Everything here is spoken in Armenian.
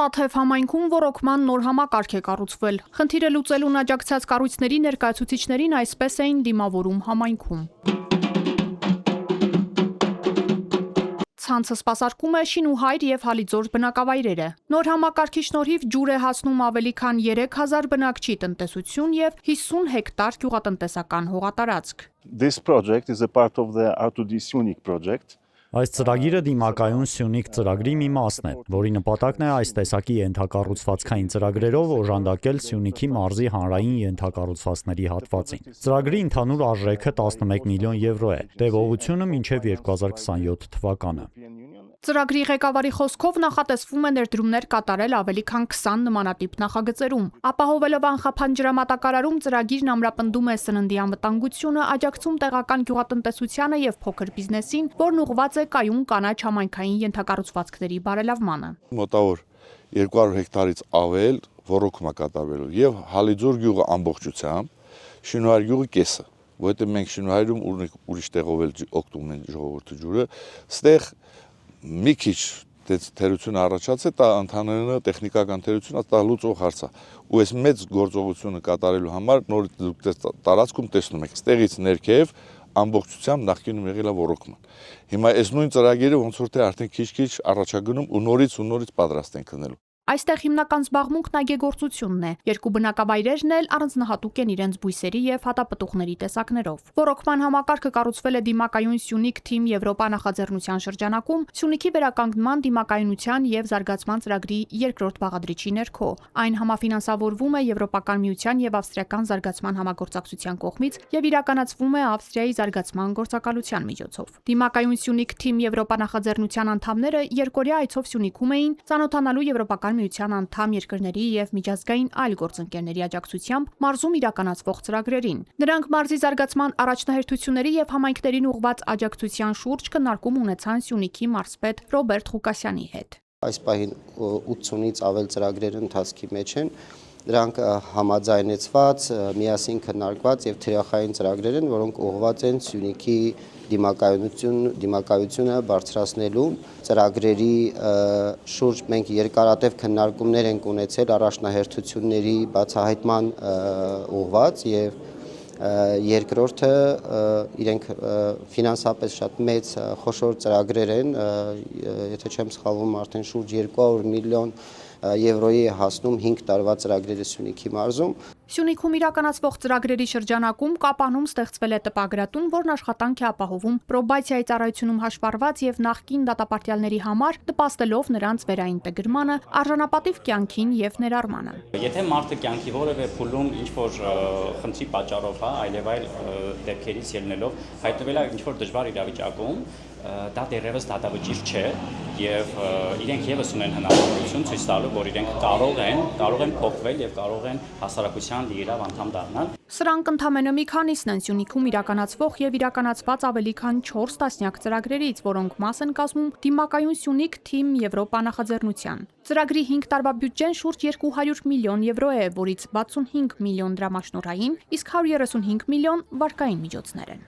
Տաթև համայնքում ոռոգման նոր համակարգ է կառուցվել։ Խնդիրը լուծելուն աջակցած կառույցների ներկայացուցիչներին այսպես էին դիմավորում համայնքում։ Ցանցը սպասարկում է Շինուհայր եւ Հալիձոր բնակավայրերը։ Նոր համակարգի շնորհիվ ջուր է հասնում ավելի քան 3000 բնակչի տնտեսություն եւ 50 հեկտար գյուղատնտեսական հողատարածք։ This project is a part of the R2D Syunik project. Այս ծրագիրը դիմակայուն Սյունիք ծրագրի մի մասն է, որի նպատակն է այս տեսակի ենթակառուցվածքային ծրագրերով օժանդակել Սյունիքի մարզի հանրային ենթակառուցվածքների հատվածին։ Ծրագրի ընդհանուր արժեքը 11 միլիոն եվրո է, տևողությունը մինչև 2027 թվականը։ Ծրագրի ղեկավարի խոսքով նախատեսվում է ներդրումներ կատարել ավելի քան 20 նմանատիպ նախագծերում։ Ապահովելով անխափան ջրամատակարարում, ծրագիրն ամրապնդում է սննդի անվտանգությունը, աջակցում տեղական գյուղատնտեսությանը եւ փոքր բիզնեսին, որն ուղղված է կայուն կանաչ համայնքային ենթակառուցվածքների բարելավմանը։ Մոտավոր 200 հեկտարից ավել ոռոգում է կատարվելու եւ Հալիձոր գյուղը ամբողջությամբ, Շինուհայր գյուղը կեսը, որովհետեւ մենք Շինուհայրում ուրիշ տեղով էլ օգտվում ենք ժողովրդի ջուրը, ստեղ մի քիչ թերություն առաջացել, դա ընդհանրապես տեխնիկական թերություն, դա լուծող հարց է։ Ու այս մեծ գործողությունը կատարելու համար նոր տարածքում տեսնում եք, ստեղից ներքև ամբողջությամբ նախկինում եղել է ոռոգման։ Հիմա այս նույն ծրագիրը ոնց որ թե արդեն քիչ-քիչ առաջագնում ու նորից պատրաստ են քննելու։ Այստեղ հիմնական զբաղմունքն այգեգործությունն է։ Երկու բնակավայրերն էլ առանձնահատուկ են իրենց բույսերի եւ հատապտուղների տեսակներով։ Ոռոգման համակարգը կառուցվել է դիմակայուն Սյունիք թիմ Եվրոպա նախաձեռնության շրջանակում Սյունիքի վերականգնման, դիմակայունության եւ զարգացման ծրագրի երկրորդ բաղադրիչի ներքո։ Այն համաֆինանսավորվում է Եվրոպական միության եւ Ավստրիական զարգացման համագործակցության կողմից եւ իրականացվում է Ավստրիայի զարգացման գործակալության միջոցով։ Դիմակայուն Սյունիք թիմ Եվրոպա նախաձեռնության անդամները երկօրյա այցով Սյունիքում էին ծանոթանալու Եվրոպական միության անդամ երկրների եւ միջազգային այլ գործընկերների աջակցությամբ մարզում իրականացվող ծրագրերին։ Նրանք մարզի զարգացման առաջնահերթությունների եւ համայնքներին ուղղված աջակցության շուրջ քննարկում ունեցան Սյունիքի մարզպետ Ռոբերտ Ղուկասյանի հետ։ Այս պահին 80-ից ավել ծրագրեր ընթացքի մեջ են։ Դրանք համաձայնեցված, միասին քննարկված եւ թիրախային ծրագրեր են, որոնք ուղղված են Սյունիքի դիմակայությունը բարձրացնելու ծրագրերի շուրջ մենք երկարատև քննարկումներ ենք ունեցել առաջնահերթությունների բացահայտման ուղղված եւ երկրորդը իրենք ֆինանսապես շատ մեծ խոշոր ծրագրեր են, եթե չեմ սխալվում, արդեն շուրջ 200 միլիոն եվրոյի հասնում 5 տարվա ծրագրերը Սյունիքի մարզում։ Սյունիքում իրականացվող ծրագրերի շրջանակում Կապանում ստեղծվել է տպագրատուն, որն աշխատանք է ապահովում պրոբացիայի ծառայությունում հաշվառված եւ նախկին դատապարտյալների համար, նպաստելով նրանց վերաինտեգրմանը, արժանապատիվ կյանքին եւ ներառմանը։ Եթե մարդը կյանքի որևէ փուլում ինչ-որ խնդրի պատճառով, այլև այլ դեպքերից ելնելով հայտնվել է ինչ-որ դժվար իրավիճակում, դա դեռևս դատավճիռ չէ եւ իրենք եւս ունեն հնարավորություն ցույց տալու, որ իրենք կարող են փոխվել եւ կարող են հասարակության լիիրավ անդամ դառնալ։ Սրանք ընդամենը մի քանիսն են Սյունիքում իրականացվող եւ իրականացված ավելի քան 4 տասնյակ ծրագրերից, որոնք մաս են կազմում դիմակայուն Սյունիք թիմ Եվրոպա նախաձեռնության։ Ծրագրի 5 տարվա բյուջեն շուրջ 200 միլիոն եվրո է, որից 65 միլիոն դրամաշնորհային, իսկ 135 միլիոն վարկային միջոցներ են։